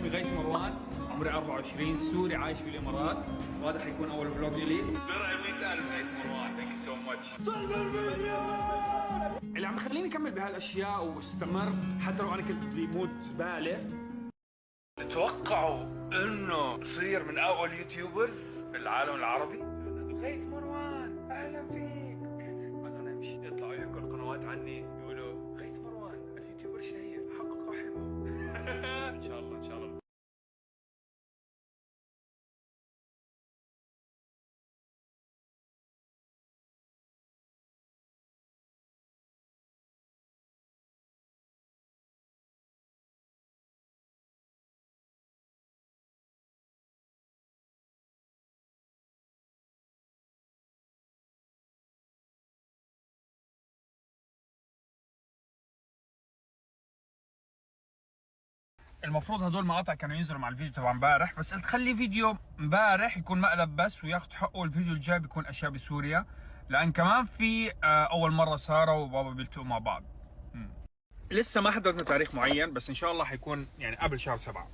اسمي غيث مروان، عمري 24، سوري عايش في الامارات، وهذا حيكون اول فلوج لي. درع 100,000 غيث مروان، ثانك يو سو ماتش. اللي عم يخليني اكمل بهالاشياء واستمر حتى لو انا كنت بمود زباله. تتوقعوا انه صير من اول يوتيوبرز في العالم العربي؟ غيث مروان اهلا فيك. انا نمشي يطلعوا يحكوا القنوات عني يقولوا غيث مروان اليوتيوبر شهير حقق حلمه. ان شاء الله ان شاء الله. المفروض هدول مقاطع كانوا ينزلوا مع الفيديو تبع امبارح، بس قلت خلي فيديو امبارح يكون مقلب بس وياخذ حقه، الفيديو الجاي بيكون اشياء بسوريا، لان كمان في اول مره ساره وبابا بيلتقوا مع بعض. لسه ما حددنا تاريخ معين، بس ان شاء الله حيكون يعني قبل شهر 7.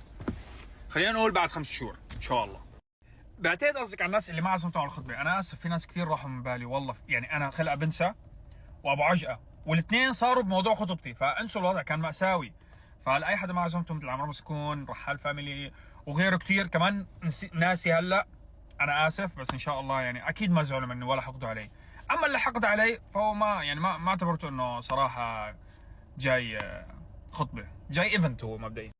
خلينا نقول بعد 5 شهور ان شاء الله. بعتقد قصدك على الناس اللي ما عزمتهم على الخطبه. انا اسف، في ناس كثير راحوا من بالي والله، يعني انا خلق بنسى وابو عجقه والاثنين صاروا بموضوع خطبتي، فانسوا الوضع كان مأساوي. فلاي حدا ما عزمته مثل عمر مسكون، رحال فاميلي وغيره كثير كمان ناسي هلا، انا اسف، بس ان شاء الله يعني اكيد ما زعلوا مني ولا حقدوا علي. اما اللي حقد علي فهو ما يعني ما اعتبرته انه صراحه جاي خطبه، جاي ايفنت هو مبدئيا.